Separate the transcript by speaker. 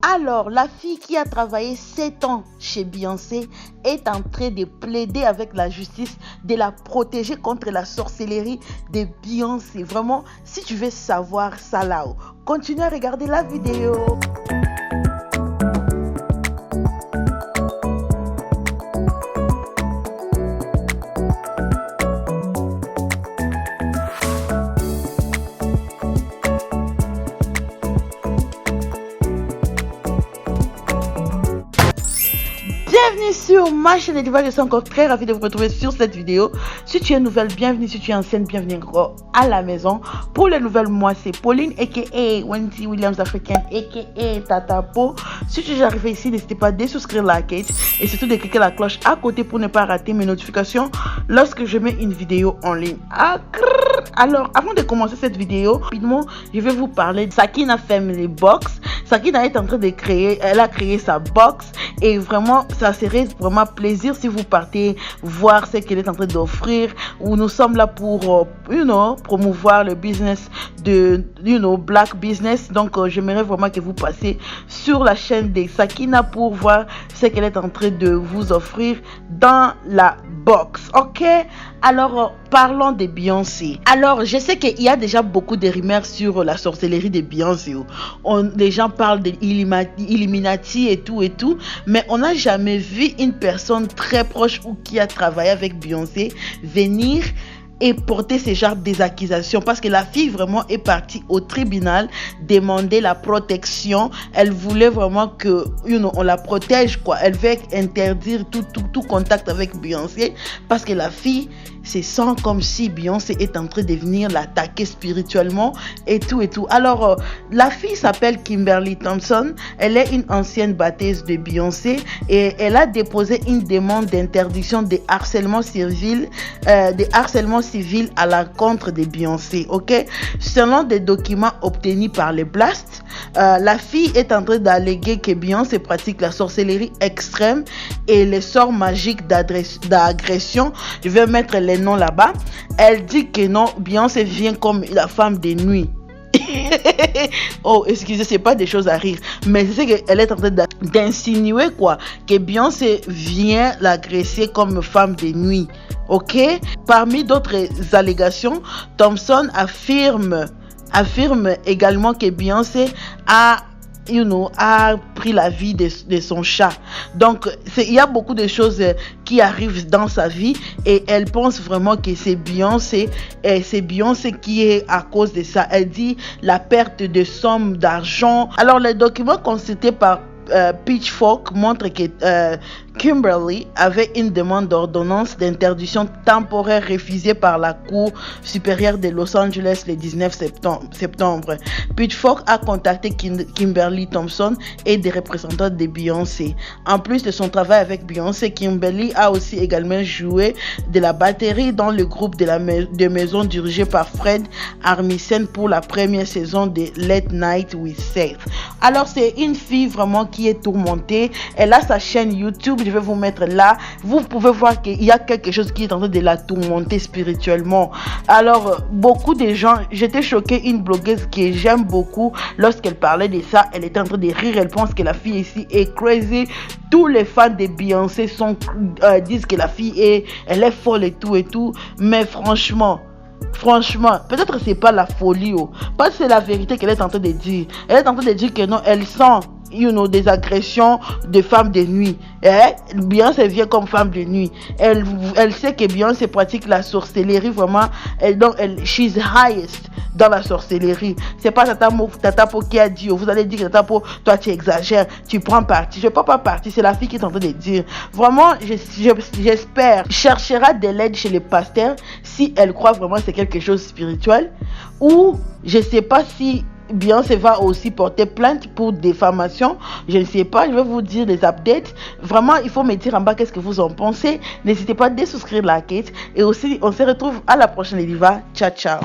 Speaker 1: Alors, la fille qui a travaillé 7 ans chez Beyoncé est en train de plaider avec la justice de la protéger contre la sorcellerie de Beyoncé. Vraiment, si tu veux savoir ça là-haut, continue à regarder la vidéo. Bienvenue sur ma chaîne Ediva, je suis encore très ravie de vous retrouver sur cette vidéo. Si tu es nouvelle, bienvenue. Si tu es ancienne, bienvenue encore à la maison. Pour les nouvelles, moi c'est Pauline aka Wendy Williams Africaine aka Tata Po. Si tu es arrivé ici, n'hésitez pas à désouscrire la quête et surtout de cliquer la cloche à côté pour ne pas rater mes notifications lorsque je mets une vidéo en ligne. Alors, avant de commencer cette vidéo, rapidement, je vais vous parler de Sakina Family Box. Sakina est en train de créer, elle a créé sa box et vraiment, ça serait vraiment plaisir si vous partez voir ce qu'elle est en train d'offrir. Nous sommes là pour, promouvoir le business de, black business. Donc, j'aimerais vraiment que vous passiez sur la chaîne de Sakina pour voir ce qu'elle est en train de vous offrir dans la box. Ok? Alors, parlons de Beyoncé. Alors, je sais qu'il y a déjà beaucoup de rumeurs sur la sorcellerie de Beyoncé. Les gens parlent de Illuminati et tout, mais on n'a jamais vu une personne très proche ou qui a travaillé avec Beyoncé venir et porter ce genre d'accusations, parce que la fille vraiment est partie au tribunal demander la protection. Elle voulait vraiment que on la protège, quoi. Elle veut interdire tout contact avec Beyoncé, parce que la fille se sent comme si Beyoncé est en train de venir l'attaquer spirituellement et tout. Alors, la fille s'appelle Kimberly Thompson. Elle est une ancienne batteuse de Beyoncé et elle a déposé une demande d'interdiction de harcèlement civil, à l'encontre de Beyoncé. Ok, selon des documents obtenus par les Blast, la fille est en train d'alléguer que Beyoncé pratique la sorcellerie extrême et les sorts magiques d'agression. Je vais mettre les noms là-bas. Elle dit que non, Beyoncé vient comme la femme de nuit. Oh, excusez, c'est pas des choses à rire, mais c'est qu'elle est en train d'insinuer quoi, que Beyoncé vient l'agresser comme femme de nuit. Ok, parmi d'autres allégations, Thompson affirme également que Beyoncé a pris la vie de son chat. Donc, il y a beaucoup de choses qui arrivent dans sa vie et elle pense vraiment que c'est Beyoncé qui est à cause de ça. Elle dit la perte de sommes d'argent. Alors, les documents consultés par Pitchfork montre que Kimberly avait une demande d'ordonnance d'interdiction temporaire refusée par la Cour supérieure de Los Angeles le 19 septembre. Pitchfork a contacté Kimberly Thompson et des représentants de Beyoncé. En plus de son travail avec Beyoncé, Kimberly a aussi également joué de la batterie dans le groupe de maison dirigé par Fred Armisen pour la première saison de Late Night with Seth. Alors, c'est une fille vraiment qui est tourmentée. Elle a sa chaîne YouTube. Je vais vous mettre là. Vous pouvez voir qu'il y a quelque chose qui est en train de la tourmenter spirituellement. Alors, beaucoup de gens, j'étais choquée. Une blogueuse que j'aime beaucoup, lorsqu'elle parlait de ça, elle était en train de rire. Elle pense que la fille ici est crazy. Tous les fans de Beyoncé disent que la fille elle est folle et tout. Mais franchement, peut-être c'est pas la folie, parce que c'est la vérité qu'elle est en train de dire. Elle est en train de dire que non, elle sent des agressions de femmes de nuit. Beyoncé vient comme femme de nuit. Elle sait que Beyoncé pratique la sorcellerie vraiment. She's highest dans la sorcellerie. C'est pas Tata Po qui a dit. Vous allez dire que Tata Po, toi tu exagères, tu prends parti. Je prends pas parti, c'est la fille qui est en train de dire. Vraiment, j'espère cherchera de l'aide chez les pasteurs si elle croit vraiment que c'est quelque chose de spirituel, ou je sais pas si Beyoncé va aussi porter plainte pour diffamation. Je ne sais pas, je vais vous dire les updates. Vraiment, il faut me dire en bas qu'est-ce que vous en pensez. N'hésitez pas à désouscrire la quête. Et aussi, on se retrouve à la prochaine Ediva. Ciao, ciao.